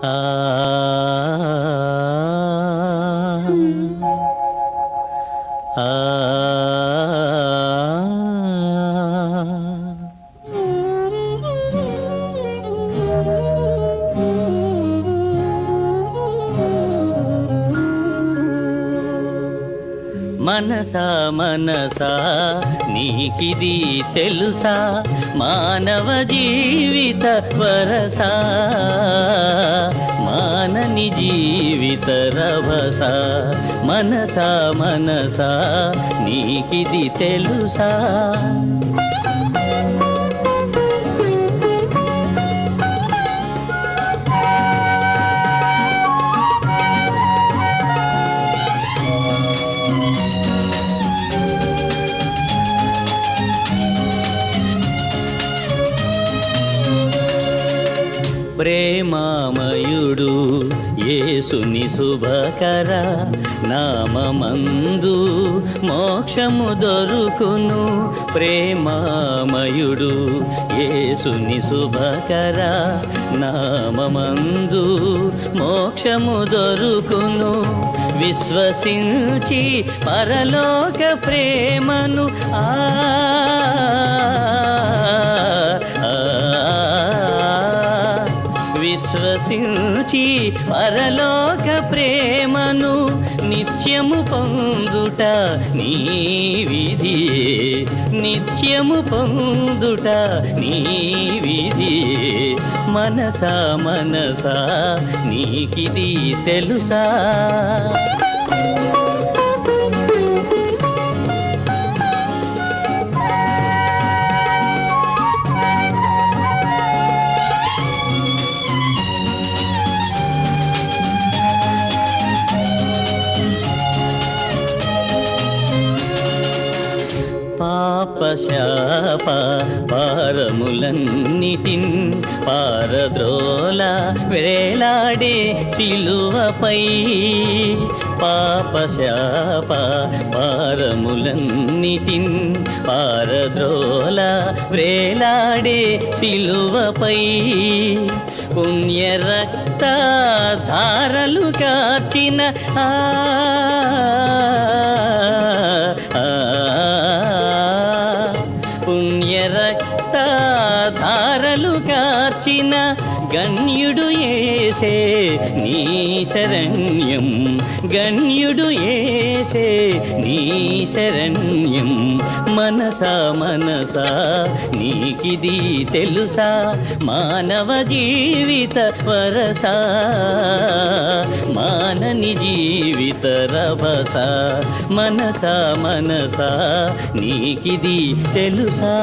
ఆ ఆ మనసా మనసా నీకిది తెలుసా మానవ జీవిత వరసా మానని జీవిత రభస మనసా మనసా నీకిది తెలుసా ప్రేమామయుడు యేసుని శుభకర నామమందు మోక్షము దొరుకును ప్రేమామయుడు యేసుని శుభకర నామమందు మోక్షము దొరుకును విశ్వసించి పరలోక ప్రేమను విశ్వసించి పరలోక ప్రేమను నిత్యము పొందుట నీ విధియే నిత్యము పొందుట నీ విధియే మనసా మనసా నీకిది తెలుసా పాపశాప పారములన్నిటిన్ పారద్రోల వేలాడే సిలువపై పాపశాప పారములన్నిటిన్ పారద్రోల వేలాడే సిలువపై పుణ్య రక్త ధారలు కార్చిన పుణ్యరక్త ధారలు కార్చిన గణ్యుడు యేసే నీ శరణ్యం గణ్యుడు యేసే నీ శరణ్యం మనసా మనసా నీకిది తెలుసా మానవ జీవిత వరసా మానని జీవిత రభస మనసా మనసా నీకిది తెలుసా